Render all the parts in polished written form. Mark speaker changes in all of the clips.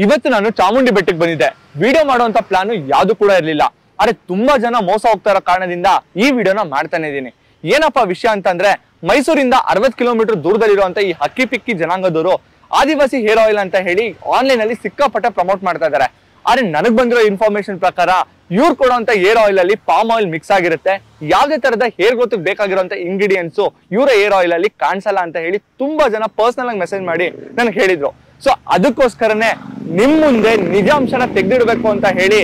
Speaker 1: ಇವತ್ತು ನಾನು ಚಾಮುಂಡಿ ಬೆಟ್ಟಕ್ಕೆ ಬಂದಿದ್ದೆ. ವಿಡಿಯೋ ಮಾಡುವಂತ ಪ್ಲಾನ್ ಯಾವ್ದು ಕೂಡ ಇರ್ಲಿಲ್ಲ. ಆದ್ರೆ ತುಂಬಾ ಜನ ಮೋಸ ಹೋಗ್ತಾ ಇರೋ ಕಾರಣದಿಂದ ಈ ವಿಡಿಯೋನ ಮಾಡ್ತಾನೆ ಇದೀನಿ. ಏನಪ್ಪಾ ವಿಷಯ ಅಂತಂದ್ರೆ, ಮೈಸೂರಿಂದ 60 ಕಿಲೋಮೀಟರ್ ದೂರದಲ್ಲಿರುವಂತ ಈ ಹಕ್ಕಿ ಪಿಕ್ಕಿ ಜನಾಂಗದವರು ಆದಿವಾಸಿ ಹೇರ್ ಆಯಿಲ್ ಅಂತ ಹೇಳಿ ಆನ್ಲೈನ್ ಅಲ್ಲಿ ಸಿಕ್ಕಾಪಟ್ಟೆ ಪ್ರಮೋಟ್ ಮಾಡ್ತಾ ಇದಾರೆ. ಆದ್ರೆ ನನಗ್ ಬಂದಿರೋ ಇನ್ಫಾರ್ಮೇಶನ್ ಪ್ರಕಾರ ಇವ್ರು ಕೊಡುವಂತ ಹೇರ್ ಆಯಿಲ್ ಅಲ್ಲಿ ಪಾಮ್ ಆಯಿಲ್ ಮಿಕ್ಸ್ ಆಗಿರುತ್ತೆ. ಯಾವ್ದೇ ತರದ ಹೇರ್ ಗ್ರೋತ್ ಬೇಕಾಗಿರುವಂತ ಇಂಗ್ರೀಡಿಯೆಂಟ್ಸ್ ಇವರ ಹೇರ್ ಆಯಿಲ್ ಅಲ್ಲಿ ಕಾಣಿಸಲ್ಲ ಅಂತ ಹೇಳಿ ತುಂಬಾ ಜನ ಪರ್ಸನಲ್ ಆಗಿ ಮೆಸೇಜ್ ಮಾಡಿ ನನಗೆ ಹೇಳಿದ್ರು. ಸೊ ಅದಕ್ಕೋಸ್ಕರನೇ ನಿಮ್ ಮುಂದೆ ನಿಜಾಂಶನ ತೆಗೆದಿಡ್ಬೇಕು ಅಂತ ಹೇಳಿ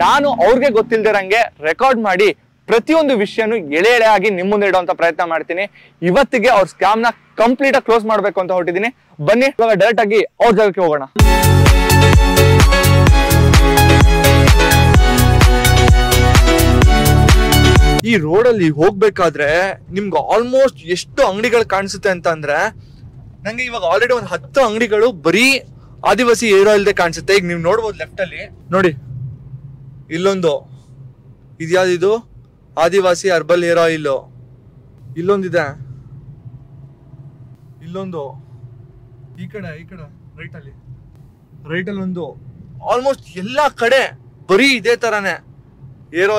Speaker 1: ನಾನು ಅವ್ರಿಗೆ ಗೊತ್ತಿಲ್ದಿರಂಗೆ ರೆಕಾರ್ಡ್ ಮಾಡಿ ಪ್ರತಿಯೊಂದು ವಿಷಯನು ಎಳೆ ಎಳೆಯಾಗಿ ನಿಮ್ ಮುಂದೆ ಇಡುವಂತ ಪ್ರಯತ್ನ ಮಾಡ್ತೀನಿ. ಇವತ್ತಿಗೆ ಅವ್ರ ಸ್ಕ್ಯಾಮ್ ನ ಕಂಪ್ಲೀಟ್ ಆಗಿ ಕ್ಲೋಸ್ ಮಾಡ್ಬೇಕು ಅಂತ ಹೊರಟಿದ್ದೀನಿ. ಬನ್ನಿ ಇವಾಗ ಡೈರೆಕ್ಟ್ ಆಗಿ ಅವ್ರ ಜಾಗಕ್ಕೆ ಹೋಗೋಣ. ಈ ರೋಡಲ್ಲಿ ಹೋಗ್ಬೇಕಾದ್ರೆ ನಿಮ್ಗೆ ಆಲ್ಮೋಸ್ಟ್ ಎಷ್ಟು ಅಂಗಡಿಗಳು ಕಾಣಿಸುತ್ತೆ ಅಂತ ಅಂದ್ರೆ, ನಂಗೆ ಇವಾಗ ಆಲ್ರೆಡಿ ಒಂದು 10 ಅಂಗಡಿಗಳು ಬರೀ ಆದಿವಾಸಿ ಹೇರ್ ಆಯಿಲ್ದೇ ಕಾಣಿಸುತ್ತೆ. ಈಗ ನೀವು ನೋಡ್ಬೋದು ಲೆಫ್ಟ್ ಅಲ್ಲಿ ನೋಡಿ, ಇಲ್ಲೊಂದು ಇದ್ಯಾವ್ದಿದು ಆದಿವಾಸಿ ಹರ್ಬಲ್ ಹೇರ್ ಆಯಿಲ್, ಇಲ್ಲೊಂದಿದೆ, ಇಲ್ಲೊಂದು ಈ ಕಡೆ ರೈಟ್ ಅಲ್ಲಿ ಒಂದು. ಆಲ್ಮೋಸ್ಟ್ ಎಲ್ಲಾ ಕಡೆ ಬರೀ ಇದೇ ತರಾನೇ ಹೇರ್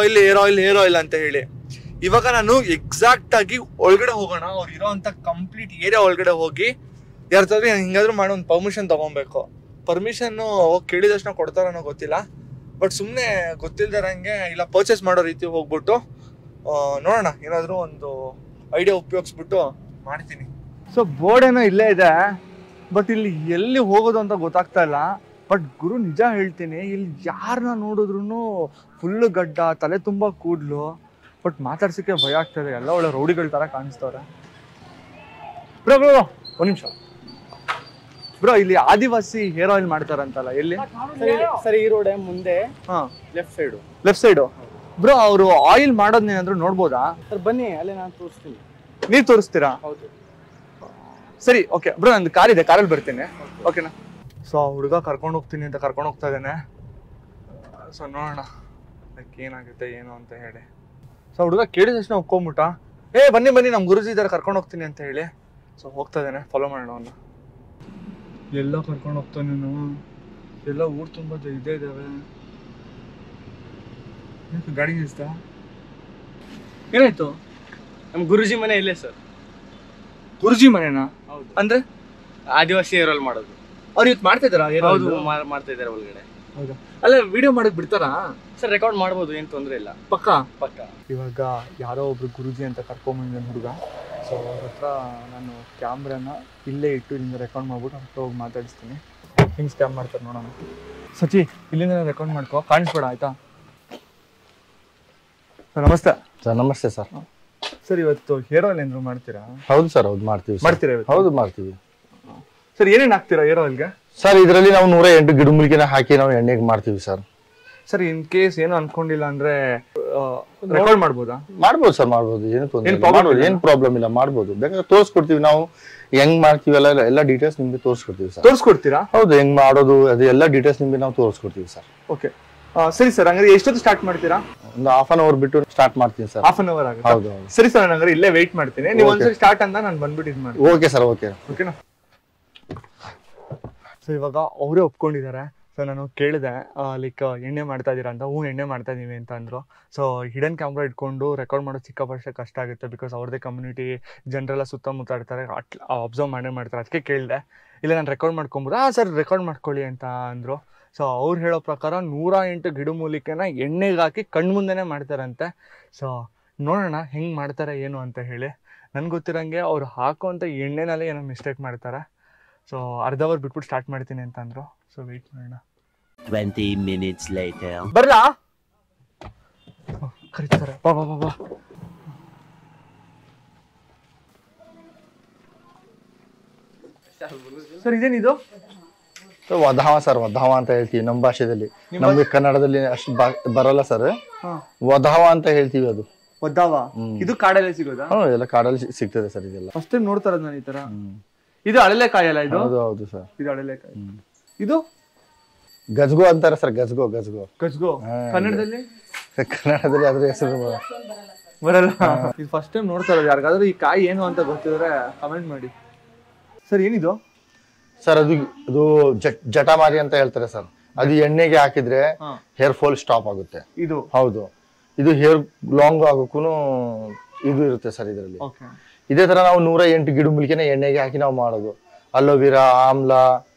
Speaker 1: ಆಯಿಲ್ ಅಂತ ಹೇಳಿ. ಇವಾಗ ನಾನು ಎಕ್ಸಾಕ್ಟ್ ಆಗಿ ಒಳಗಡೆ ಹೋಗೋಣ. ಅವ್ರು ಇರೋಂತ ಕಂಪ್ಲೀಟ್ ಏರಿಯಾ ಒಳಗಡೆ ಹೋಗಿ ಯಾರ್ತಾದ್ರೂ ಹಿಂಗಾದ್ರೂ ಮಾಡೋ ಒಂದು ಪರ್ಮಿಷನ್ ತಗೊಬೇಕು. ಪರ್ಮಿಷನ್ ಹೋಗಿ ಕೇಳಿದಷ್ಟು ಕೊಡ್ತಾರೋ ಗೊತ್ತಿಲ್ಲ, ಬಟ್ ಸುಮ್ಮನೆ ಗೊತ್ತಿಲ್ದಾರಂಗೆ ಇಲ್ಲ ಪರ್ಚೇಸ್ ಮಾಡೋ ರೀತಿ ಹೋಗ್ಬಿಟ್ಟು ನೋಡೋಣ, ಏನಾದರೂ ಒಂದು ಐಡಿಯಾ ಉಪಯೋಗಿಸ್ಬಿಟ್ಟು ಮಾಡ್ತೀನಿ. ಸೊ ಬೋರ್ಡ್ ಏನೋ ಇಲ್ಲೇ ಇದೆ, ಬಟ್ ಇಲ್ಲಿ ಎಲ್ಲಿ ಹೋಗೋದು ಅಂತ ಗೊತ್ತಾಗ್ತಾ ಇಲ್ಲ. ಬಟ್ ಗುರು ನಿಜ ಹೇಳ್ತೀನಿ, ಇಲ್ಲಿ ಯಾರನ್ನ ನೋಡಿದ್ರು ಫುಲ್ಲು ಗಡ್ಡ, ತಲೆ ತುಂಬ ಕೂದಲು, ಬಟ್ ಮಾತಾಡ್ಸೋಕ್ಕೆ ಭಯ ಆಗ್ತದೆ. ಎಲ್ಲ ಒಳ್ಳೆ ರೌಡಿಗಳ ಥರ ಕಾಣಿಸ್ತವ್ರೆ. ಬ್ರೋ ಒಂದು ನಿಮಿಷ ಬ್ರೋ, ಇಲ್ಲಿ ಆದಿವಾಸಿ ಹೇರ್ ಆಯಿಲ್ ಮಾಡ್ತಾರಂತಲ್ಲ, ಎಲ್ಲಿ
Speaker 2: ಸರಿ? ಈ ರೋಡ್ ಮುಂದೆ
Speaker 1: ಲೆಫ್ಟ್ ಸೈಡು ಬ್ರೋ. ಅವರು ಆಯಿಲ್ ಮಾಡೋದನ್ನೇನಾದ್ರು ನೋಡ್ಬೋದಾ
Speaker 2: ಸರ್? ಬನ್ನಿ, ಅಲ್ಲೇ ನಾನು ತೋರಿಸ್ತೀನಿ.
Speaker 1: ನೀವು ತೋರಿಸ್ತೀರಾ?
Speaker 2: ಹೌದು.
Speaker 1: ಸರಿ, ಓಕೆ ಬ್ರೋ, ನಂದು ಕಾರ್ ಇದೆ, ಕಾರಲ್ಲಿ ಬರ್ತೀನಿ. ಓಕೆನಾ? ಸೊ ಹುಡುಗ ಕರ್ಕೊಂಡು ಹೋಗ್ತೀನಿ ಅಂತ ಕರ್ಕೊಂಡು ಹೋಗ್ತಾ ಇದ್ದೇನೆ. ಸೊ ನೋಡೋಣ ಏನಾಗುತ್ತೆ ಏನು ಅಂತ ಹೇಳಿ. ಸೊ ಹುಡುಗ ಕೇಳಿದ ತಕ್ಷಣ ಒಪ್ಕೊಂಬಿಟ್ಟ, ಬನ್ನಿ ನಮ್ಮ ಗುರುಜಿ ಇದ್ದಾರೆ ಕರ್ಕೊಂಡು ಹೋಗ್ತೀನಿ ಅಂತ ಹೇಳಿ. ಸೊ ಹೋಗ್ತಾ ಇದ್ದೇನೆ, ಫಾಲೋ ಮಾಡೋಣ ಅವನ್ನ. ಎಲ್ಲ ಕರ್ಕೊಂಡು ಹೋಗ್ತಾನೆ, ಎಲ್ಲ ಊರು ತುಂಬ ಇದೇ ಇದ್ದಾವೆ. ಗಾಡಿ ನಿಲ್ಸ್ತಾ? ಏನಾಯ್ತು?
Speaker 2: ನಮ್ಮ ಗುರುಜಿ ಮನೆ ಇಲ್ಲೇ ಸರ್.
Speaker 1: ಗುರುಜಿ ಮನೆನಾ?
Speaker 2: ಹೌದು.
Speaker 1: ಅಂದ್ರೆ
Speaker 2: ಆದಿವಾಸಿ ಹೇರ್ ಆಯಿಲ್ ಮಾಡೋದು.
Speaker 1: ಅವ್ರು ಇವತ್ತು ಮಾಡ್ತಾ ಇದ್ದಾರಾ?
Speaker 2: ಹೌದು, ಮಾಡ್ತಾ ಇದ್ದಾರೆ ಒಳಗಡೆ.
Speaker 1: ಹೌದಾ? ಅಲ್ಲ ವಿಡಿಯೋ ಮಾಡಕ್ ಬಿಡ್ತಾರಾ
Speaker 2: ಸರ್? ರೆಕಾರ್ಡ್ ಮಾಡ್ಬೋದು, ಏನು ತೊಂದರೆ ಇಲ್ಲ.
Speaker 1: ಪಕ್ಕ. ಇವಾಗ ಯಾರೋ ಒಬ್ರು ಗುರುಜಿ ಅಂತ ಕರ್ಕೊಂಬಂದಿದ್ದಾನೆ ಹುಡುಗ. ಸೊ ಅವ್ರ ಹತ್ರ ನಾನು ಕ್ಯಾಮ್ರಾನ ಇಲ್ಲೇ ಇಟ್ಟು ಇಲ್ಲಿಂದ ರೆಕಾರ್ಡ್ ಮಾಡ್ಬಿಟ್ಟು ಅವ್ರ ಹೋಗಿ ಮಾತಾಡಿಸ್ತೀನಿ. ಹಿಂಗೆ ಸ್ಕ್ಯಾಮ್ ಮಾಡ್ತಾರೆ ನೋಡೋಣ. ಸಚಿ, ಇಲ್ಲಿಂದ ರೆಕಾರ್ಡ್ ಮಾಡ್ಕೋ, ಕಾಣಿಸ್ಬೇಡ ಆಯ್ತಾ? ಸರ್ ನಮಸ್ತೆ.
Speaker 3: ಸರ್ ನಮಸ್ತೆ ಸರ್.
Speaker 1: ಸರ್ ಇವತ್ತು ಹೇರ್ ಆಯಿಲ್ ಏನಾದ್ರು ಮಾಡ್ತೀರಾ?
Speaker 3: ಹೌದು ಸರ್, ಹೌದು ಮಾಡ್ತೀವಿ.
Speaker 1: ಮಾಡ್ತೀರಾ?
Speaker 3: ಹೌದು ಮಾಡ್ತೀವಿ
Speaker 1: ಸರ್. ಏನೇನು ಹಾಕ್ತೀರಾ ಹೇರ್ ಆಯಿಲ್ಗೆ?
Speaker 3: ಸರ್ ಇದರಲ್ಲಿ ನಾವು 108 ಗಿಡಮೂಲಿಕೆನ ಹಾಕಿ ನಾವು ಎಣ್ಣೆಗೆ ಮಾಡ್ತೀವಿ ಸರ್.
Speaker 1: ಸರ್ ಇನ್ ಕೇಸ್ ಏನು ಅನ್ಕೊಂಡಿಲ್ಲ ಅಂದ್ರೆ ರೆಕಾರ್ಡ್ ಮಾಡ್ಬೋದಾ?
Speaker 3: ಮಾಡ್ಬೋದು ಸರ್, ಮಾಡ್ಬೋದು. ಏನು ಪ್ರಾಬ್ಲಮ್ ಇಲ್ಲ, ಮಾಡ್ಬೋದು. ಬೇಕಾದ್ರೆ ತೋರಿಸ್ಕೊಡ್ತೀವಿ ನಾವು ಹೆಂಗ್ ಮಾಡ್ತೀವಿ, ಎಲ್ಲ ಡೀಟೇಲ್ಸ್ ನಿಮ್ಗೆ ತೋರಿಸ್ಕೊಡ್ತೀವಿ ಸರ್.
Speaker 1: ತೋರಿಸ್ಕೊಡ್ತೀರಾ?
Speaker 3: ಹೌದು, ಹೆಂಗ್ ಮಾಡೋದು ಅದು ಎಲ್ಲ ಡೀಟೇಲ್ಸ್ ನಿಮ್ಗೆ ನಾವು ತೋರಿಸ್ಕೊಡ್ತೀವಿ ಸರ್.
Speaker 1: ಓಕೆ ಸರಿ ಸರ್. ಹಂಗಾದ್ರೆ ಎಷ್ಟೊತ್ತು ಸ್ಟಾರ್ಟ್ ಮಾಡ್ತೀರಾ?
Speaker 3: ಒಂದು ½ ಅನ್ ಅವರ್ ಬಿಟ್ಟು ಸ್ಟಾರ್ಟ್ ಮಾಡ್ತೀನಿ ಸರ್.
Speaker 1: ½ ಅನ್ ಅವರ್ ಆಗುತ್ತೆ?
Speaker 3: ಹೌದು.
Speaker 1: ಸರಿ ಸರ್, ನಾನು ಹಂಗಾರೆ ಇಲ್ಲೇ ವೇಟ್ ಮಾಡ್ತೀನಿ. ನೀವು ಒಂದ್ಸರಿ ಸ್ಟಾರ್ಟ್ ಅಂತ ನಾನು ಬಂದ್ಬಿಟ್ಟು ಇದು ಮಾಡ್ತೀನಿ.
Speaker 3: Okay sir.
Speaker 1: ಓಕೆನಾ? ಸೊ ಇವಾಗ ಅವರೇ ಒಪ್ಕೊಂಡಿದ್ದಾರೆ. ಸೊ ನಾನು ಕೇಳಿದೆ ಲೈಕ್ ಎಣ್ಣೆ ಮಾಡ್ತಾ ಇದ್ದೀರಾ ಅಂತ. ಎಣ್ಣೆ ಮಾಡ್ತಾ ಇದೀವಿ ಅಂತ ಅಂದರು. ಸೊ ಹಿಡನ್ ಕ್ಯಾಮ್ರಾ ಇಟ್ಕೊಂಡು ರೆಕಾರ್ಡ್ ಮಾಡೋದು ಸಿಕ್ಕಾಪಟ್ಟೆ ಕಷ್ಟ ಆಗುತ್ತೆ, ಬಿಕಾಸ್ ಅವ್ರದ್ದೇ ಕಮ್ಯುನಿಟಿ ಜನರೆಲ್ಲ ಸುತ್ತಮುತ್ತ ಇರ್ತಾರೆ, ಅಬ್ಸರ್ವ್ ಮಾಡ್ತಾರೆ. ಅದಕ್ಕೆ ಕೇಳಿದೆ, ಇಲ್ಲ ನಾನು ರೆಕಾರ್ಡ್ ಮಾಡ್ಕೊಂಬೋದು. ಸರ್ ರೆಕಾರ್ಡ್ ಮಾಡ್ಕೊಳ್ಳಿ ಅಂತ ಅಂದರು. ಸೊ ಅವ್ರು ಹೇಳೋ ಪ್ರಕಾರ 108 ಗಿಡಮೂಲಿಕೆನ ಎಣ್ಣೆಗೆ ಹಾಕಿ ಕಣ್ಮುಂದೆನೇ ಮಾಡ್ತಾರಂತೆ. ಸೊ ನೋಡೋಣ ಹೆಂಗೆ ಮಾಡ್ತಾರೆ ಏನು ಅಂತ ಹೇಳಿ. ನನ್ಗೆ ಗೊತ್ತಿರೋಂಗೆ ಅವ್ರು ಹಾಕೋಂಥ ಎಣ್ಣೆನಲ್ಲೇ ಏನೋ ಮಿಸ್ಟೇಕ್ ಮಾಡ್ತಾರೆ. ಸೊ ಅರ್ಧ ಅವರ್ ಬಿಟ್ಬಿಟ್ಟು ಸ್ಟಾರ್ಟ್ ಮಾಡ್ತೀನಿ ಅಂತ ಅಂದರು. ಸೊ ವೆಯ್ಟ್ ಮಾಡೋಣ.
Speaker 4: 20 minutes later.
Speaker 1: ಬರ್ಲಾ? ಕರೀತಾರೆ, ಬಾ. ಸರ್ ಇದೇನಿದು?
Speaker 3: ವಧಾವ ಸರ್, ವಧಾವ ಅಂತ ಹೇಳ್ತೀವಿ ನಮ್ಮ ಭಾಷೆದಲ್ಲಿ. ನಮ್ಗೆ ಕನ್ನಡದಲ್ಲಿ ಅಷ್ಟು ಬರಲ್ಲ ಸರ್. ವಧಾವ ಅಂತ ಹೇಳ್ತೀವಿ. ಅದು
Speaker 1: ವಧಾವ. ಇದು ಕಾಡಲ್ಲೇ ಸಿಗೋದಾ?
Speaker 3: ಎಲ್ಲ ಕಾಡಲ್ಲಿ ಸಿಗ್ತದೆ ಸರ್. ಇದೆಲ್ಲ
Speaker 1: ಫಸ್ಟ್ ಟೈಮ್ ನೋಡ್ತಾ ಇರೋದು ನಾನು ಈ ತರ. ಇದು ಅಳಲೆಕಾಯಿ ಅಲ್ಲ ಇದು?
Speaker 3: ಹೌದು ಸರ್, ಇದು
Speaker 1: ಅಳಲೆಕಾಯಿ. ಇದು
Speaker 3: ಗಜ್ಗೋ ಅಂತಾರೆ ಸರ್. ಗಜ್ಗೋ
Speaker 1: ಕನ್ನಡದಲ್ಲಿ
Speaker 3: ಅದ್ರ ಹೆಸರು
Speaker 1: ಬರಲ್ಲ. ಇದು ಫಸ್ಟ್ ಟೈಮ್ ನೋಡ್ತಾ ಇರೋದು. ಯಾರಿಗಾದ್ರೂ ಈ ಕಾಯಿ ಏನು ಅಂತ ಗೊತ್ತಿದ್ರೆ ಕಮೆಂಟ್ ಮಾಡಿ. ಸರ್ ಏನಿದು?
Speaker 3: ಸರ್ ಅದು ಜಟಾಮಾರಿ ಅಂತ ಹೇಳ್ತಾರೆ ಸರ್. ಅದು ಎಣ್ಣೆಗೆ ಹಾಕಿದ್ರೆ ಹೇರ್ ಫಾಲ್ ಸ್ಟಾಪ್ ಆಗುತ್ತೆ.
Speaker 1: ಇದು
Speaker 3: ಹೌದು, ಇದು ಹೇರ್ ಲಾಂಗ್ ಆಗೋಕ್ಕೂ ಇದು ಇರುತ್ತೆ ಸರ್ ಇದರಲ್ಲಿ. ಇದೇ ತರ ನಾವು 108 ಗಿಡಮೂಲಿಕೆನ ಎಣ್ಣೆಗೆ ಹಾಕಿ ನಾವು ಮಾಡೋದು. ಅಲೋವೆರಾ, ಆಮ್ಲ,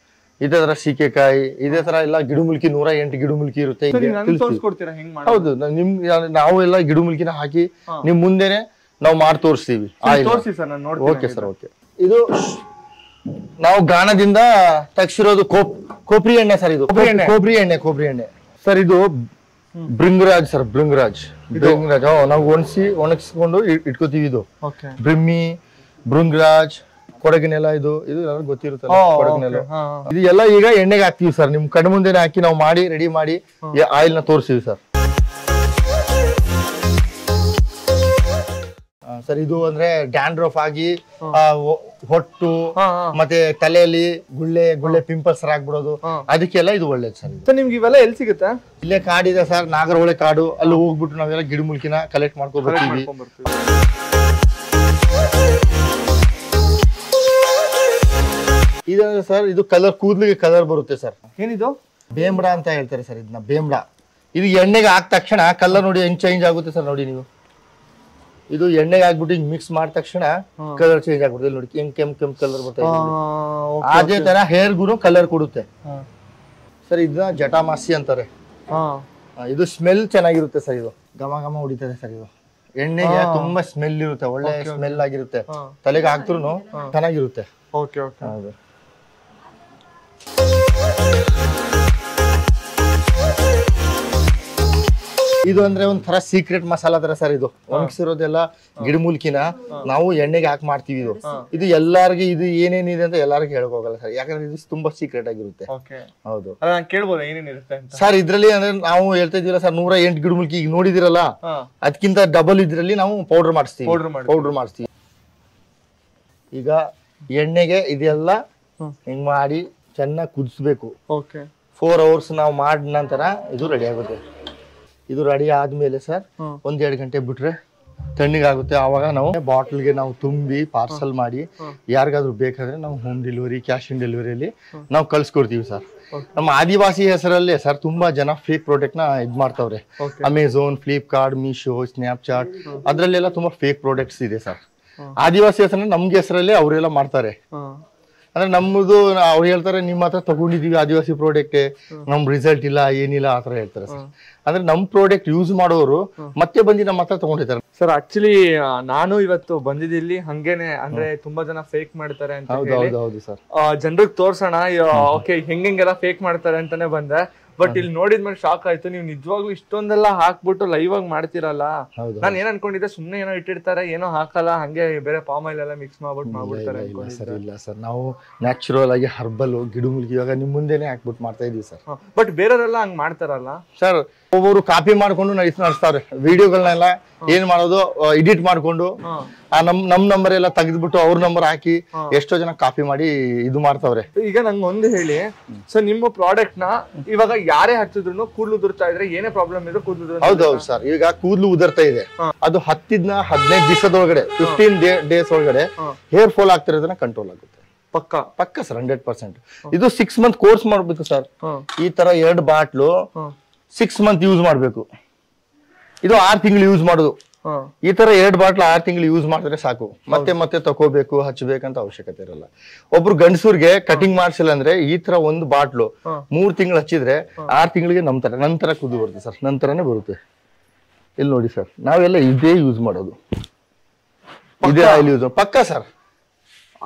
Speaker 3: ಇದೇ ತರ ಸೀಕೆಕಾಯಿ, ಇದೇ ತರ ಎಲ್ಲ ಗಿಡಮೂಲಿಕೆ 108 ಗಿಡಮೂಲಿಕೆ ಇರುತ್ತೆ. ಹೌದು, ನಾವು ಎಲ್ಲ ಗಿಡಮೂಲಿಕೆನ ಹಾಕಿ ನಿಮ್ ಮುಂದೆನೆ ನಾವು ಮಾಡಿ ತೋರಿಸ್ತೀವಿ. Okay sir, okay. ಇದು ನಾವು ಗಾಣದಿಂದ ತೆಗ್ಸಿರೋದು ಕೊಬ್ಬರಿ ಎಣ್ಣೆ ಸರ್. ಇದು ಕೊಬ್ಬರಿ ಎಣ್ಣೆ ಸರ್. ಇದು ಭೃಂಗರಾಜ್ ಸರ್, ಭೃಂಗರಾಜ್. ನಾವು ಒಣಗಿಸ್ಕೊಂಡು ಇಟ್ಕೋತೀವಿ. ಇದು ಬ್ರಿಮ್ಮಿ, ಭೃಂಗರಾಜ್, ಕೊಡಗಿನೆಲ್ಲ ಇದು ಎಲ್ಲರಿಗೂ ಗೊತ್ತಿರುತ್ತಲ್ಲ, ಕೊಡಗಿನೆಲ್ಲ. ಇದು ಎಲ್ಲ ಈಗ ಎಣ್ಣೆಗೆ ಹಾಕ್ತಿವಿ ಸರ್. ನಿಮ್ ಕಣ್ಣು ಮುಂದೆನೆ ಹಾಕಿ ನಾವು ಮಾಡಿ ರೆಡಿ ಮಾಡಿ ಆಯಿಲ್ ನ ತೋರಿಸ್ತೀವಿ ಸರ್. ಸರ್ ಇದು ಅಂದ್ರೆ ಡ್ಯಾಂಡ್ರಫ್ ಆಗಿ ಹೊಟ್ಟು ಮತ್ತೆ ತಲೆಯಲ್ಲಿ ಗುಳ್ಳೆ ಪಿಂಪಲ್ಸ್ ಆಗ್ಬಿಡೋದು, ಅದಕ್ಕೆಲ್ಲ ಇದು ಒಳ್ಳೇದು ಸರ್.
Speaker 1: ನಿಮ್ಗೆ ಇವೆಲ್ಲ ಎಲ್ಲಿ ಸಿಗುತ್ತೆ?
Speaker 3: ಇಲ್ಲೇ ಕಾಡಿದೆ ಸರ್, ನಾಗರಹೊಳೆ ಕಾಡು. ಅಲ್ಲಿ ಹೋಗ್ಬಿಟ್ಟು ನಾವೆಲ್ಲ ಗಿಡಮೂಲಿಕೆನ ಕಲೆಕ್ಟ್ ಮಾಡ್ಕೊಂಡು ಬರ್ತೀವಿ. ಇದಂದ್ರೆ ಸರ್, ಇದು ಕೂದಲಿಗೆ ಕಲರ್ ಬರುತ್ತೆ ಸರ್.
Speaker 1: ಏನಿದು?
Speaker 3: ಬೇಂಬ್ಡ ಅಂತ ಹೇಳ್ತಾರೆ ಸರ್ ಇದನ್ನ, ಬೇಂಬ್ಡ. ಇದು ಎಣ್ಣೆಗೆ ಹಾಕ ತಕ್ಷಣ ಕಲರ್ ನೋಡಿ ಹೆಂಗ್ ಚೇಂಜ್ ಆಗುತ್ತೆ ಸರ್. ನೋಡಿ ನೀವು, ಇದು ಎಣ್ಣೆಗೆ ಹಾಕ್ಬಿಟ್ಟು ಹಿಂಗ್ ಮಿಕ್ಸ್ ಮಾಡಿದ ತಕ್ಷಣ ಕಲರ್ ಚೇಂಜ್ ಆಗ್ಬಿಡುತ್ತೆ. ನೋಡಿ ಕೆಂಪ್ ಕಲರ್ ಬರ್ತದೆ. ಅದೇ ತರ ಹೇರ್ ಗುರು ಕಲರ್ ಕೊಡುತ್ತೆ ಸರ್. ಇದನ್ನ ಜಟಾಮಾಸಿ ಅಂತಾರೆ. ಇದು ಸ್ಮೆಲ್ ಚೆನ್ನಾಗಿರುತ್ತೆ ಸರ್. ಇದು ಘಮ ಹೊಡಿತದೆ ಸರ್. ಇದು ಎಣ್ಣೆಗೆ ತುಂಬಾ ಸ್ಮೆಲ್ ಇರುತ್ತೆ, ಒಳ್ಳೆ ಸ್ಮೆಲ್ ಆಗಿರುತ್ತೆ. ತಲೆಗೆ ಹಾಕ್ದ್ರು ಚೆನ್ನಾಗಿರುತ್ತೆ. ಹೌದು. ಇದು ಅಂದ್ರೆ ಒಂಥರ ಸೀಕ್ರೆಟ್ ಮಸಾಲಾ ತರ ಸರ್. ಇದು ಒಣಗಿಸಿರೋದೆಲ್ಲ ಗಿಡಮೂಲಿಕೆನ ನಾವು ಎಣ್ಣೆಗೆ ಹಾಕಿ ಮಾಡ್ತೀವಿ. ಇದು ಎಲ್ಲಾರ್ಗಿ ಇದು ಏನೇನಿದೆ ಅಂತ ಎಲ್ಲಾರ್ಗಿ ಹೇಳಕ್ ಹೋಗಲ್ಲ ಸರ್, ಯಾಕಂದ್ರೆ ಇದು ತುಂಬಾ ಸೀಕ್ರೆಟ್ ಆಗಿರುತ್ತೆ. ಹೌದು,
Speaker 1: ಕೇಳ್ಬೋದು ಏನೇನಿರುತ್ತೆ
Speaker 3: ಸರ್ ಇದ್ರಲ್ಲಿ. ಅಂದ್ರೆ ನಾವು ಹೇಳ್ತಾ ಇದೀವಲ್ಲ ಸರ್, 108 ಗಿಡಮೂಲಿಕೆ ಈಗ ನೋಡಿದಿರಲ್ಲ, ಅದಕ್ಕಿಂತ ಡಬಲ್ ಇದ್ರಲ್ಲಿ ನಾವು ಪೌಡರ್ ಮಾಡಿಸ್ತೀವಿ. ಈಗ ಎಣ್ಣೆಗೆ ಇದೆಲ್ಲ ಹಿಂಗ್ ಮಾಡಿ ಚೆನ್ನಾಗಿ ಕುದಿಸ್ಬೇಕು. 4 hours ನಾವು ಮಾಡಿದ ನಂತರ ಇದು ರೆಡಿ ಆಗುತ್ತೆ. ಇದು ರೆಡಿ ಆದ್ಮೇಲೆ ಸರ್ 1-2 ಗಂಟೆ ಬಿಟ್ರೆ ತಣ್ಣಗಾಗುತ್ತೆ. ಆವಾಗ ನಾವು ಬಾಟಲ್ಗೆ ನಾವು ತುಂಬಿ ಪಾರ್ಸಲ್ ಮಾಡಿ ಯಾರಿಗಾದ್ರೂ ಬೇಕಾದ್ರೆ ನಾವು ಹೋಮ್ ಡೆಲಿವರಿ, ಕ್ಯಾಶ್ ಆನ್ ಡೆಲಿವರಿಯಲ್ಲಿ ನಾವು ಕಳ್ಸಿಕೊಡ್ತೀವಿ ಸರ್. ನಮ್ಮ ಆದಿವಾಸಿ ಹೆಸರಲ್ಲೇ ಸರ್ ತುಂಬಾ ಜನ ಫೇಕ್ ಪ್ರಾಡಕ್ಟ್ ನ ಇದ್ ಮಾಡ್ತಾವ್ರೆ. ಅಮೆಝಾನ್, ಫ್ಲಿಪ್ಕಾರ್ಟ್, ಮೀಶೋ, ಸ್ನ್ಯಾಪ್ಚಾಟ್, ಅದ್ರಲ್ಲೆಲ್ಲ ತುಂಬಾ ಫೇಕ್ ಪ್ರಾಡಕ್ಟ್ಸ್ ಇದೆ ಸರ್. ಆದಿವಾಸಿ ಹೆಸರನ್ನ ನಮ್ಗೆ ಹೆಸರಲ್ಲೇ ಅವರೆಲ್ಲ ಮಾಡ್ತಾರೆ. ಅಂದ್ರೆ ನಮ್ಮದು ಅವ್ರು ಹೇಳ್ತಾರೆ, ನಿಮ್ಮ ಹತ್ರ ತಗೊಂಡಿದೀವಿ ಆದಿವಾಸಿ ಪ್ರಾಡಕ್ಟ್, ನಮ್ ರಿಸಲ್ಟ್ ಇಲ್ಲ, ಏನಿಲ್ಲ, ಆತರ ಹೇಳ್ತಾರೆ ಸರ್. ಅಂದ್ರೆ ನಮ್ ಪ್ರಾಡಕ್ಟ್ ಯೂಸ್ ಮಾಡೋರು ಮತ್ತೆ ಬಂದು ನಮ್ಮ ಹತ್ರ ತಗೊಂಡಿದ್ದಾರೆ
Speaker 1: ಸರ್. ಆಕ್ಚುಲಿ ನಾನು ಇವತ್ತು ಬಂದಿದ್ದಿಲ್ಲಿ ಹಂಗೇನೆ, ಅಂದ್ರೆ ತುಂಬಾ ಜನ ಫೇಕ್ ಮಾಡ್ತಾರೆ ಅಂತ
Speaker 3: ಹೌದು ಸರ್.
Speaker 1: ಜನರಿಗೆ ತೋರ್ಸೋಣ ಓಕೆ ಹೆಂಗೆಲ್ಲ ಫೇಕ್ ಮಾಡ್ತಾರೆ ಅಂತಾನೆ ಬಂದೆ. ಬಟ್ ಇಲ್ಲಿ ನೋಡಿದ್ಮೇಲೆ ಶಾಕ್ ಆಯ್ತು. ನೀವು ನಿಜವಾಗ್ಲೂ ಇಷ್ಟೊಂದೆಲ್ಲ ಹಾಕ್ಬಿಟ್ಟು ಲೈವ್ ಆಗಿ ಮಾಡ್ತಿರಲ್ಲ. ನಾನು ಏನ್ ಅನ್ಕೊಂಡಿದ್ದೆ, ಸುಮ್ನೆ ಏನೋ ಇಟ್ಟಿರ್ತಾರೆ, ಏನೋ ಹಾಕಲ್ಲ, ಹಂಗೆ ಬೇರೆ ಪಾಮ್ ಆಯಿಲ್ ಎಲ್ಲ ಮಿಕ್ಸ್ ಮಾಡ್ಬಿಡ್ತಾರೆ.
Speaker 3: ಇಲ್ಲ ಸರ್, ನಾವು ನ್ಯಾಚುರಲ್ ಆಗಿ ಹರ್ಬಲ್ ಗಿಡಮೂಲಿಕೆ ಇವಾಗ ನಿಮ್ ಮುಂದೆನೆ ಹಾಕ್ಬಿಟ್ಟು ಮಾಡ್ತಾ ಇದೀವಿ ಸರ್.
Speaker 1: ಬಟ್ ಬೇರೆಯವರೆಲ್ಲ ಹಂಗ್ ಮಾಡ್ತಾರಲ್ಲ ಸರ್.
Speaker 3: ಒಬ್ಬರು ಕಾಪಿ ಮಾಡ್ಕೊಂಡು ನಡೆಸ್ತಾರೆ ವಿಡಿಯೋಗಳನ್ನೆಲ್ಲ. ಏನ್ ಮಾಡೋದು, ಎಡಿಟ್ ಮಾಡ್ಕೊಂಡು ನಮ್ ನಂಬರ್ ಎಲ್ಲ ತೆಗೆದ್ಬಿಟ್ಟು ಅವ್ರ ನಂಬರ್ ಹಾಕಿ ಎಷ್ಟೋ ಜನ ಕಾಪಿ ಮಾಡಿ ಇದು ಮಾಡ್ತಾವ್ರೆ.
Speaker 1: ಈಗ ನಂಗೆ ಒಂದು ಹೇಳಿ ಸರ್, ನಿಮ್ಮ ಪ್ರಾಡಕ್ಟ್ ನ ಇವಾಗ ಯಾರೇ ಹಚ್ಚಿದ್ರು ಕೂದಲು ಉದುರ್ತಾ ಇದ್ರೆ, ಏನೇ ಪ್ರಾಬ್ಲಮ್ ಇದ್ರು ಕೂದಲು?
Speaker 3: ಹೌದೌದು ಸರ್. ಈಗ ಕೂದಲು ಉದುರ್ತಾ ಇದೆ, ಅದು 10-15 ದಿವಸದೊಳಗಡೆ 15 ಡೇಸ್ ಒಳಗಡೆ ಹೇರ್ ಫಾಲ್ ಆಗ್ತಿರೋದನ್ನ ಕಂಟ್ರೋಲ್ ಆಗುತ್ತೆ. ಪಕ್ಕ ಸರ್, 100%. ಇದು 6 month ಕೋರ್ಸ್ ಮಾಡ್ಬೇಕು ಸರ್. ಈ ತರ 2 ಬಾಟ್ಲು 6 month ಯೂಸ್ ಮಾಡ್ಬೇಕು. ಇದು 6 ತಿಂಗಳು ಯೂಸ್ ಮಾಡೋದು. ಈ ತರ 2 ಬಾಟ್ಲು 6 ತಿಂಗಳು ಯೂಸ್ ಮಾಡಿದ್ರೆ ಸಾಕು. ಮತ್ತೆ ತಕೋಬೇಕು, ಹಚ್ಬೇಕಂತ ಅವಶ್ಯಕತೆ ಇರಲ್ಲ. ಒಬ್ರು ಗಂಡಸೂರ್ಗೆ ಕಟಿಂಗ್ ಮಾಡ್ಸಿಲ್ಲ ಅಂದ್ರೆ ಈ ತರ 1 ಬಾಟ್ಲು 3 ತಿಂಗಳು ಹಚ್ಚಿದ್ರೆ 6 ತಿಂಗಳಿಗೆ ನಂತರ ಕೂದಲು ಬರುತ್ತೆ ಸರ್. ನಂತರನೇ ಬರುತ್ತೆ. ಇಲ್ಲಿ ನೋಡಿ ಸರ್, ನಾವೆಲ್ಲ ಇದೇ ಯೂಸ್ ಮಾಡೋದು, ಇದೇ ಆಯಿಲ್ ಯೂಸ್. ಪಕ್ಕ ಸರ್,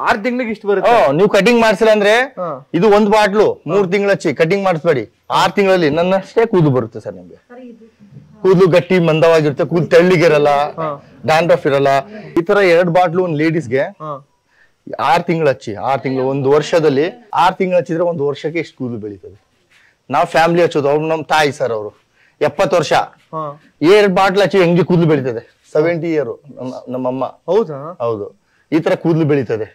Speaker 1: 6 ತಿಂಗಳಿಗೆ ಇಷ್ಟು ಬರುತ್ತೆ.
Speaker 3: ನೀವು ಕಟಿಂಗ್ ಮಾಡ್ಸಿಲ್ಲ ಅಂದ್ರೆ ಇದು 1 ಬಾಟ್ಲು 3 ತಿಂಗಳು ಹಚ್ಚಿ ಕಟಿಂಗ್ ಮಾಡಿಸ್ಬೇಡಿ. 6 ತಿಂಗಳಲ್ಲಿ ನನ್ನಷ್ಟೇ ಕೂದಲು ಬರುತ್ತೆ ಸರ್. ನಿಮ್ಗೆ ಕೂದಲು ಗಟ್ಟಿ ಮಂದವಾಗಿರುತ್ತೆ, ಕೂದಲು ತೆಳ್ಳಿಗಿರಲ್ಲ, ಡ್ಯಾಂಡ್ರಫ್ ಇರಲ್ಲ. ಈ ತರ 2 ಬಾಟ್ಲು ಒಂದು ಲೇಡೀಸ್ಗೆ 6 ತಿಂಗಳು ಹಚ್ಚಿ, 6 ತಿಂಗಳು, 1 ವರ್ಷದಲ್ಲಿ 6 ತಿಂಗಳು ಹಚ್ಚಿದ್ರೆ 1 ವರ್ಷಕ್ಕೆ ಎಷ್ಟು ಕೂದಲು ಬೆಳೀತದೆ. ನಾವು ಫ್ಯಾಮಿಲಿ ಹಚ್ಚೋದು. ಅವ್ರು ನಮ್ ತಾಯಿ ಸರ್, ಅವರು 70 ವರ್ಷ 2 ಬಾಟ್ಲು ಹಚ್ಚಿ ಹೆಂಗೆ ಕೂದಲು ಬೆಳೀತದೆ. 70 years ನಮ್ಮಮ್ಮ.
Speaker 1: ಹೌದಾ?
Speaker 3: ಹೌದು. ಈ ತರ ಕೂದಲು ಬೆಳೀತದೆ.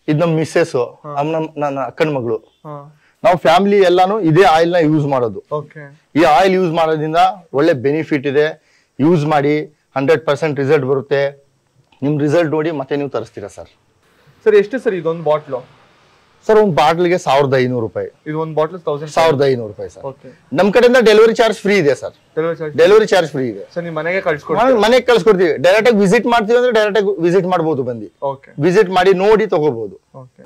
Speaker 3: ಇದು ನಮ್ ಮಿಸ್ಸೆಸ್, ನನ್ನ ಅಕ್ಕನ ಮಗಳು. ನಾವು ಫ್ಯಾಮಿಲಿ ಎಲ್ಲಾನು ಇದೇ ಆಯಿಲ್ ನ ಯೂಸ್ ಮಾಡೋದು. ಈ ಆಯಿಲ್ ಯೂಸ್ ಮಾಡೋದ್ರಿಂದ ಒಳ್ಳೆ ಬೆನಿಫಿಟ್ ಇದೆ. ಯೂಸ್ ಮಾಡಿ 100% ರಿಸಲ್ಟ್ ಬರುತ್ತೆ. ನಿಮ್ ರಿಸಲ್ಟ್ ನೋಡಿ ಮತ್ತೆ ನೀವು ತರಿಸ್ತೀರಾ ಸರ್.
Speaker 1: ಸರ್ ಎಷ್ಟು ಸರ್ ಇದೊಂದು ಬಾಟ್ಲು?
Speaker 3: ಸರ್ ಒಂದು ಬಾಟ್ಲಿಗೆ 1500 ರೂಪಾಯಿ.
Speaker 1: ಇದು ಒಂದು ಬಾಟ್ಲ್
Speaker 3: 1500 ರೂಪಾಯಿ ಸರ್.
Speaker 1: ಓಕೆ.
Speaker 3: ನಮ್ ಕಡೆಯಿಂದ ಡೆಲಿವರಿ ಚಾರ್ಜ್ ಫ್ರೀ ಇದೆ ಸರ್. ಡೆಲಿವರಿ ಚಾರ್ಜ್ ಫ್ರೀ ಇದೆ
Speaker 1: ಸರ್. ನೀವು ಮನೆಗೆ ಕಳ್ಸಿಕೊಡ್ತೀವಿ?
Speaker 3: ಮನೆಗೆ ಕಳ್ಸಿಕೊಡ್ತೀವಿ. ಡೈರೆಕ್ಟ್ ಆಗಿ ವಿಸಿಟ್ ಮಾಡ್ತೀವಿ ಅಂದ್ರೆ ಡೈರೆಕ್ಟ್ ಆಗಿ ವಿಸಿಟ್ ಮಾಡಬಹುದು, ಬಂದು ವಿಸಿಟ್ ಮಾಡಿ ನೋಡಿ ತಗೋಬಹುದು.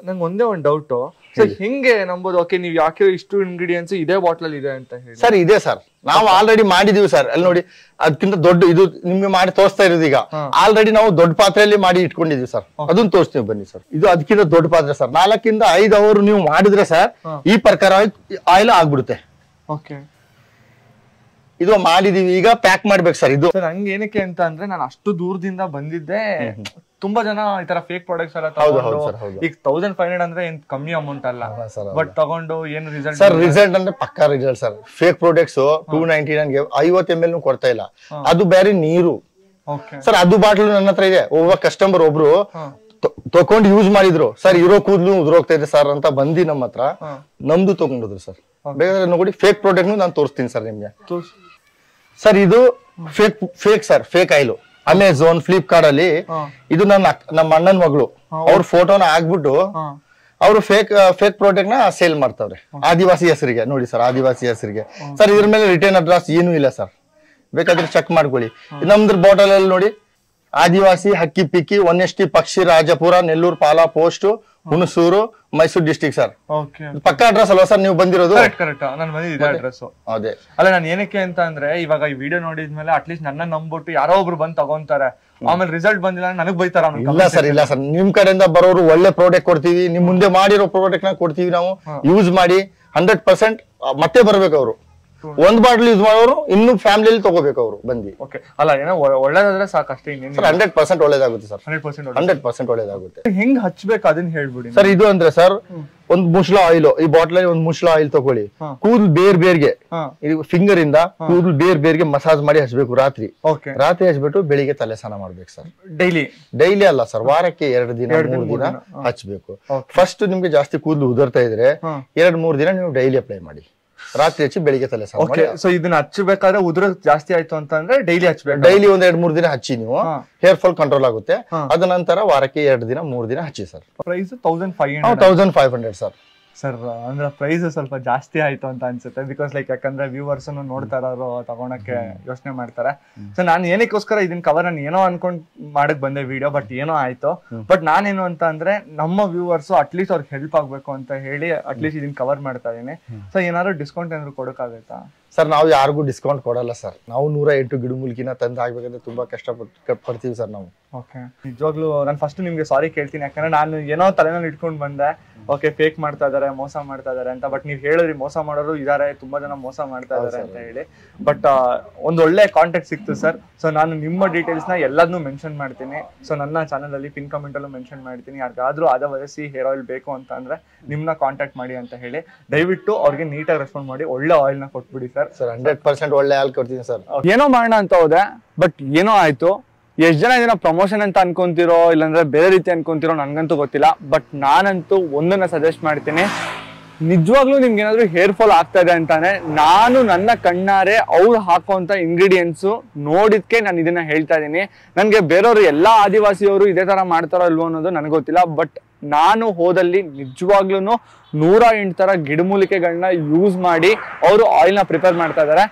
Speaker 1: ನಂಗೆ ಒಂದೇ ಒಂದು ಡೌಟ್ ಸರ್, ಹಿಂಗೆ ನಂಬೋದು ಓಕೆ ನೀವು ಯಾಕೆ ಇಷ್ಟು ಇಂಗ್ರೀಡಿಯೆಂಟ್ಸ್ ಇದೇ ಬಾಟ್ಲ್ ಇದೆ ಅಂತ ಹೇಳಿ?
Speaker 3: ಸರ್ ಇದೆ ಸರ್, ನಾವು ಆಲ್ರೆಡಿ ಮಾಡಿದೀವಿ ಸರ್. ಅಲ್ಲಿ ನೋಡಿ ಅದಕ್ಕಿಂತ ದೊಡ್ಡ ಇದು ನಿಮ್ಗೆ ಮಾಡಿ ತೋರಿಸ್ತಾ ಇರೋದು ಈಗ. ಆಲ್ರೆಡಿ ನಾವು ದೊಡ್ಡ ಪಾತ್ರೆಯಲ್ಲಿ ಮಾಡಿ ಇಟ್ಕೊಂಡಿದೀವಿ ಸರ್, ಅದನ್ನ ತೋರಿಸ್ತೀವಿ ಬನ್ನಿ ಸರ್. ಇದು ಅದಕ್ಕಿಂತ ದೊಡ್ಡ ಪಾತ್ರೆ ಸರ್. 4 ಇಂದ 5 ಅವರ್ ನೀವು ಮಾಡಿದ್ರೆ ಸರ್ ಈ ಪ್ರಕಾರ ಆಯಿಲ್ ಆಗ್ಬಿಡುತ್ತೆ.
Speaker 1: ಓಕೆ.
Speaker 3: ಇದು ಮಾಡಿದೀವಿ, ಈಗ ಪ್ಯಾಕ್ ಮಾಡ್ಬೇಕು ಸರ್. ಇದು
Speaker 1: ಸರ್ ಹಂಗ ಏನಕ್ಕೆ ಅಂತ ಅಂದ್ರೆ ನಾನು ಅಷ್ಟು ದೂರದಿಂದ ಬಂದಿದ್ದೆ, ತುಂಬಾ ಜನ ಈ ತರ ಫೇಕ್ ಪ್ರಾಡಕ್ಟ್ಸ್ ಎಲ್ಲ ತಗೊಂಡು, ಈಗ 1500 ಅಂದ್ರೆ ಏನ್ ಕಮ್ಮಿ ಅಮೌಂಟ್ ಅಲ್ಲ, ಬಟ್ ತಗೊಂಡು ಏನು ರಿಸಲ್ಟ್
Speaker 3: ಸರ್? ರಿಸಲ್ಟ್ ಅಂದ್ರೆ ಪಕ್ಕಾ ರಿಸಲ್ಟ್ ಸರ್. ಫೇಕ್ ಪ್ರಾಡಕ್ಟ್ಸ್ 299ಗೆ 50 ml ಕೊಡ್ತಾ ಇಲ್ಲ, ಅದು ಬೇರೆ ನೀರು ಸರ್. ಅದು ಬಾಟ್ಲು ನನ್ನ ಹತ್ರ ಇದೆ. ಒಬ್ಬ ಕಸ್ಟಮರ್ ಒಬ್ರು ತಕೊಂಡು ಯೂಸ್ ಮಾಡಿದ್ರು ಸರ್, ಇರೋ ಕೂದಲು ಉದುರೋಗ್ತಾ ಇದೆ ಸರ್ ಅಂತ ಬಂದಿ ನಮ್ಮ ಹತ್ರ, ನಮ್ದು ತಗೊಂಡಿದ್ರು ಸರ್. ಬೇಕಾದ್ರೆ ನೋಡಿ ಫೇಕ್ ಪ್ರಾಡಕ್ಟ್ ನಾನು ತೋರಿಸ್ತೀನಿ ಸರ್ ನಿಮ್ಗೆ. ಸರ್ ಇದು fake sir, fake oil. Amazon, Flipkart ಅಲ್ಲಿ ಇದು ನಮ್ಮ ಅಣ್ಣನ ಮಗಳು, ಅವ್ರ ಫೋಟೋನ ಹಾಕ್ಬಿಟ್ಟು ಅವರು ಫೇಕ್ ಪ್ರಾಡಕ್ಟ್ ನ ಸೇಲ್ ಮಾಡ್ತಾವ್ರೆ ಆದಿವಾಸಿ ಹೆಸರಿಗೆ. ನೋಡಿ ಸರ್, ಆದಿವಾಸಿ ಹೆಸರಿಗೆ ಸರ್. ಇದ್ರ ಮೇಲೆ ರಿಟರ್ನ್ ಅಡ್ರೆಸ್ ಏನೂ ಇಲ್ಲ ಸರ್, ಬೇಕಾದ್ರೆ ಚೆಕ್ ಮಾಡ್ಕೊಳ್ಳಿ. ನಮ್ದ್ರ ಬಾಟಲ್ ಅಲ್ಲಿ ನೋಡಿ ಆದಿವಾಸಿ ಹಕ್ಕಿ ಪಿಕ್ಕಿ 1ST ಪಕ್ಷಿ Rajapur Nellore Pala post Hunsur Mysuru district sir. ಪಕ್ಕ ಅಡ್ರೆಸ್ ಅಲ್ವಾ ಸರ್ ನೀವು ಬಂದಿರೋದು?
Speaker 1: ಕರೆಕ್ಟ್, ನಾನು ಬಂದಿದ್ದೆ ಅಡ್ರೆಸ್.
Speaker 3: ಅದೇ
Speaker 1: ಅಲ್ಲ, ನಾನು ಏನಕ್ಕೆ ಅಂತ ಅಂದ್ರೆ ಇವಾಗ ಈ ವಿಡಿಯೋ ನೋಡಿದ್ಮೇಲೆ ಅಟ್ಲೀಸ್ಟ್ ನನ್ನ ನಂಬಿಟ್ಟು ಯಾರೋ ಒಬ್ರು ಬಂದ್ ತಗೊಂತಾರೆ, ಆಮೇಲೆ ರಿಸಲ್ಟ್ ಬಂದಿಲ್ಲ ನನಗ್ ಬೈತಾರ.
Speaker 3: ಇಲ್ಲ ಸರ್, ಇಲ್ಲ ಸರ್, ನಿಮ್ ಕಡೆಯಿಂದ ಬರೋರು ಒಳ್ಳೆ ಪ್ರಾಡಕ್ಟ್ ಕೊಡ್ತೀವಿ. ನಿಮ್ ಮುಂದೆ ಮಾಡಿರೋ ಪ್ರಾಡಕ್ಟ್ ನ ಕೊಡ್ತೀವಿ ನಾವು. ಯೂಸ್ ಮಾಡಿ 100% ಮತ್ತೆ ಬರ್ಬೇಕು ಅವರು. ಒಂದ್ ಬಾಟ್ಲ್ ಯೂಸ್ ಮಾಡೋರು ಇನ್ನು ಫ್ಯಾಮಿಲಿ ತಗೋಬೇಕು ಅವರು ಬಂದಿ.
Speaker 1: ಓಕೆ. ಅಲ್ಲ, ಏನೋ ಒಳ್ಳೇದಾದ್ರೆ ಸಾಕಷ್ಟೇ.
Speaker 3: 100% ಒಳ್ಳೇದಾಗುತ್ತೆ ಸರ್.
Speaker 1: 100%
Speaker 3: ಒಳ್ಳೇದಾಗುತ್ತೆ.
Speaker 1: ಹೆಂಗ್ ಹಚ್ಬೇಕು ಅದನ್ನ ಹೇಳ್ಬಿಡಿ
Speaker 3: ಸರ್. ಇದು ಅಂದ್ರೆ ಸರ್ ಒಂದ್ ಮುಸ್ಲ ಆಯಿಲ್, ಈ ಬಾಟ್ಲ್ ಅಲ್ಲಿ ಒಂದ್ ಮುಸ್ಲ ಆಯಿಲ್ ತಗೊಳ್ಳಿ. ಕೂದಲು ಬೇರ್ಗೆ ಫಿಂಗರ್ ಇಂದ ಕೂದಲು ಬೇರ್ಗೆ ಮಸಾಜ್ ಮಾಡಿ ಹಚ್ಬೇಕು ರಾತ್ರಿ. ಹಚ್ಬಿಟ್ಟು ಬೆಳಿಗ್ಗೆ ತಲೆ ಸ್ನಾನ ಮಾಡ್ಬೇಕು ಸರ್. ಡೈಲಿ ಅಲ್ಲ ಸರ್, ವಾರಕ್ಕೆ 2 ದಿನ 3 ದಿನ ಹಚ್ಬೇಕು. ಫಸ್ಟ್ ನಿಮ್ಗೆ ಜಾಸ್ತಿ ಕೂದಲು ಉದುರ್ತಾ ಇದ್ರೆ 2-3 ದಿನ ನೀವು ಡೈಲಿ ಅಪ್ಲೈ ಮಾಡಿ, ರಾತ್ರಿ ಹಚ್ಚಿ ಬೆಳಿಗ್ಗೆ ತಲೆ ಸ್ನಾನ ಮಾಡಿ.
Speaker 1: ಸೊ ಇದನ್ನ ಹಚ್ಚಬೇಕಾದ್ರೆ ಉದುರ ಜಾಸ್ತಿ ಆಯ್ತು ಅಂತಂದ್ರೆ ಡೈಲಿ ಹಚ್ಬೇಕು.
Speaker 3: ಡೈಲಿ 1-2-3 ದಿನ ಹಚ್ಚಿ ನೀವು ಹೇರ್ ಫಾಲ್ ಕಂಟ್ರೋಲ್ ಆಗುತ್ತೆ. ಅದ ನಂತರ ವಾರಕ್ಕೆ 2 ದಿನ 3 ದಿನ ಹಚ್ಚಿ ಸರ್.
Speaker 1: Price 1500
Speaker 3: sir.
Speaker 1: ಸರ್ ಅಂದ್ರೆ ಪ್ರೈಸ್ ಸ್ವಲ್ಪ ಜಾಸ್ತಿ ಆಯ್ತು ಅಂತ ಅನ್ಸುತ್ತೆ. ಬಿಕಾಸ್ ಲೈಕ್ ಯಾಕಂದ್ರೆ ವ್ಯೂವರ್ಸ್ ನೋಡ್ತಾ ಇರೋರು ತಗೊಳಕ್ಕೆ ಯೋಚನೆ ಮಾಡ್ತಾರೆ. ಸೊ ನಾನು ಏನಕ್ಕೋಸ್ಕರ ಇದನ್ನ ಕವರ್ ನಾನು ಏನೋ ಅನ್ಕೊಂಡ್ ಮಾಡಕ್ ಬಂದೆ ವಿಡಿಯೋ, ಬಟ್ ಏನೋ ಆಯ್ತು. ಬಟ್ ನಾನೇನು ಅಂತ ಅಂದ್ರೆ ನಮ್ಮ ವ್ಯೂವರ್ಸ್ ಅಟ್ಲೀಸ್ಟ್ ಅವ್ರಿಗೆ ಹೆಲ್ಪ್ ಆಗ್ಬೇಕು ಅಂತ ಹೇಳಿ ಅಟ್ಲೀಸ್ಟ್ ಇದನ್ನ ಕವರ್ ಮಾಡ್ತಾ ಇದೀನಿ. ಸೊ ಏನಾದ್ರು ಡಿಸ್ಕೌಂಟ್ ಏನಾದ್ರು ಕೊಡೋಕ್ಕಾಗತ್ತಾ
Speaker 3: ಸರ್? ನಾವು ಯಾರಿಗೂ ಡಿಸ್ಕೌಂಟ್ ಕೊಡಲ್ಲ ಸರ್. ನಾವು 108 ಗಿಡಮೂಲಿಕೆನ ತಂದು ಹಾಕ್ಬೇಕಂದ್ರೆ ತುಂಬಾ ಕಷ್ಟಪಡ್ತೀವಿ ಸರ್ ನಾವು.
Speaker 1: ಓಕೆ. ನಿಜವಾಗ್ಲೂ ನಾನು ಫಸ್ಟ್ ನಿಮ್ಗೆ ಸಾರಿ ಕೇಳ್ತೀನಿ, ಯಾಕಂದ್ರೆ ನಾನು ಏನೋ ತಲೆನಲ್ಲಿ ಇಟ್ಕೊಂಡ್ ಬಂದೆ, ಓಕೆ ಫೇಕ್ ಮಾಡ್ತಾ ಇದಾರೆ, ಮೋಸ ಮಾಡ್ತಾ ಇದಾರೆ ಅಂತ. ಬಟ್ ನೀವ್ ಹೇಳಿದ್ರಿ ಮೋಸ ಮಾಡೋರು ಇದಾರೆ, ತುಂಬಾ ಜನ ಮೋಸ ಮಾಡ್ತಾ ಇದಾರೆ ಅಂತ ಹೇಳಿ. ಬಟ್ ಒಂದ್ ಒಳ್ಳೆ ಕಾಂಟ್ಯಾಕ್ಟ್ ಸಿಕ್ತು ಸರ್. ಸೊ ನಾನು ನಿಮ್ಮ ಡೀಟೇಲ್ಸ್ ನ ಎಲ್ಲದನ್ನೂ ಮೆನ್ಷನ್ ಮಾಡ್ತೀನಿ. ಸೊ ನನ್ನ ಚಾನಲ್ ಅಲ್ಲಿ ಪಿನ್ ಕಮೆಂಟ್ ಅಲ್ಲೂ ಮೆನ್ಷನ್ ಮಾಡ್ತೀನಿ. ಯಾರಿಗಾದ್ರೂ ಆದಿವಾಸಿ ಹೇರ್ ಆಯಿಲ್ ಬೇಕು ಅಂತ ಅಂದ್ರೆ ನಿಮ್ನ ಕಾಂಟ್ಯಾಕ್ಟ್ ಮಾಡಿ ಅಂತ ಹೇಳಿ ದಯವಿಟ್ಟು ಅವ್ರಿಗೆ ನೀಟಾಗಿ ರೆಸ್ಪಾಂಡ್ ಮಾಡಿ ಒಳ್ಳೆ ಆಯಿಲ್ ನ ಕೊಟ್ಬಿಡಿ ಸರ್.
Speaker 3: 100% ಒಳ್ಳೆ ಆಯಿಲ್ ಕೊಡ್ತೀನಿ ಸರ್.
Speaker 2: ಏನೋ ಮಾಡೋಣ ಅಂತ ಹೋದೆ, ಬಟ್ ಏನೋ ಆಯ್ತು. ಎಷ್ಟ್ ಜನ ಇದನ್ನ ಪ್ರಮೋಷನ್ ಅಂತ ಅನ್ಕೊಂತಿರೋ ಇಲ್ಲಾಂದ್ರೆ ಬೇರೆ ರೀತಿ ಅನ್ಕೊಂತಿರೋ ನನ್ಗಂತೂ ಗೊತ್ತಿಲ್ಲ. ಬಟ್ ನಾನಂತೂ ಒಂದನ್ನ ಸಜೆಸ್ಟ್ ಮಾಡ್ತೀನಿ, ನಿಜವಾಗ್ಲೂ ನಿಮ್ಗೆ ಏನಾದ್ರು ಹೇರ್ ಫಾಲ್ ಆಗ್ತಾ ಇದೆ ಅಂತಾನೆ ನಾನು ನನ್ನ ಕಣ್ಣಾರೆ ಅವ್ರು ಹಾಕುವಂತ ಇಂಗ್ರೀಡಿಯೆಂಟ್ಸ್ ನೋಡಿದ್ಕೆ ನಾನು ಇದನ್ನ ಹೇಳ್ತಾ ಇದೀನಿ. ನನ್ಗೆ ಬೇರೆಯವರು ಎಲ್ಲಾ ಆದಿವಾಸಿಯವರು ಇದೇ ತರ ಮಾಡ್ತಾರೋ ಇಲ್ವೋ ಅನ್ನೋದು ನನಗೆ ಗೊತ್ತಿಲ್ಲ. ಬಟ್ ನಾನು ಹೋದಲ್ಲಿ ನಿಜವಾಗ್ಲೂ 108 ತರ ಗಿಡಮೂಲಿಕೆಗಳನ್ನ ಯೂಸ್ ಮಾಡಿ ಅವರು ಆಯಿಲ್ ನ ಪ್ರಿಪೇರ್ ಮಾಡ್ತಾ ಇದಾರೆ.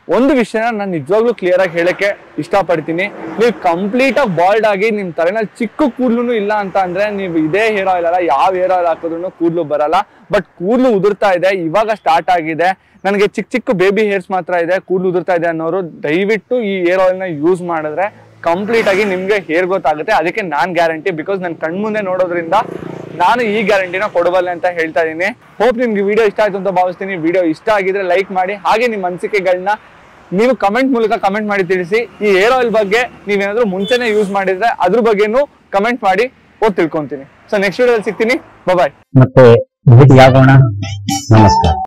Speaker 2: ಒಂದು ವಿಷಯನ ನಾನು ನಿಜವಾಗ್ಲೂ ಕ್ಲಿಯರ್ ಆಗಿ ಹೇಳಕ್ಕೆ ಇಷ್ಟಪಡ್ತೀನಿ, ನೀವು ಕಂಪ್ಲೀಟ್ ಆಗಿ ಬಾಲ್ಡ್ ಆಗಿ ನಿಮ್ ತಲೆನಲ್ಲಿ ಚಿಕ್ಕ ಕೂದಲು ಇಲ್ಲ ಅಂತ ಅಂದ್ರೆ ನೀವು ಇದೇ ಹೇರ್ ಆಯಿಲ್ ಅಲ್ಲ ಯಾವ ಹೇರ್ ಆಯಿಲ್ ಹಾಕಿದ್ರು ಕೂದಲು ಬರಲ್ಲ. ಬಟ್ ಕೂದಲು ಉದುರ್ತಾ ಇದೆ, ಇವಾಗ ಸ್ಟಾರ್ಟ್ ಆಗಿದೆ, ನನಗೆ ಚಿಕ್ಕ ಬೇಬಿ ಹೇರ್ಸ್ ಮಾತ್ರ ಇದೆ, ಕೂದಲು ಉದುರ್ತಾ ಇದೆ ಅನ್ನೋರು ದಯವಿಟ್ಟು ಈ ಹೇರ್ ಆಯಿಲ್ ನ ಯೂಸ್ ಮಾಡಿದ್ರೆ ಕಂಪ್ಲೀಟ್ ಆಗಿ ನಿಮ್ಗೆ ಹೇರ್ ಗ್ರೋತ್ ಆಗುತ್ತೆ. ಅದಕ್ಕೆ ನಾನ್ ಗ್ಯಾರಂಟಿ, ಬಿಕಾಸ್ ನನ್ ಕಣ್ಮುಂದೆ ನೋಡೋದ್ರಿಂದ ನಾನು ಈ ಗ್ಯಾರಂಟಿನ ಕೊಡಬಲ್ಲೆ ಅಂತ ಹೇಳ್ತಾ ಇದೀನಿ. ಹೋಪ್ ನಿಮ್ಗೆ ವಿಡಿಯೋ ಇಷ್ಟ ಆಯ್ತು ಅಂತ ಭಾವಿಸ್ತೀನಿ. ವಿಡಿಯೋ ಇಷ್ಟ ಆಗಿದ್ರೆ ಲೈಕ್ ಮಾಡಿ, ಹಾಗೆ ನಿಮ್ಮ ಅನಿಸಿಕೆಗಳನ್ನ ನೀವು ಕಮೆಂಟ್ ಮೂಲಕ ಕಮೆಂಟ್ ಮಾಡಿ ತಿಳಿಸಿ. ಈ ಹೇರ್ ಆಯಿಲ್ ಬಗ್ಗೆ ನೀವೇನಾದ್ರೂ ಮುಂಚೆನೆ ಯೂಸ್ ಮಾಡಿದ್ರೆ ಅದ್ರ ಬಗ್ಗೆನೂ ಕಮೆಂಟ್ ಮಾಡಿ ತಿಳ್ಕೊಂತೀನಿ. ಸೊ ನೆಕ್ಸ್ಟ್ ವಿಡಿಯೋದಲ್ಲಿ ಸಿಗ್ತೀನಿ. ಬಾಯ್.
Speaker 5: ಮತ್ತೆ ಭೇಟಿಯಾಗೋಣ. ನಮಸ್ಕಾರ.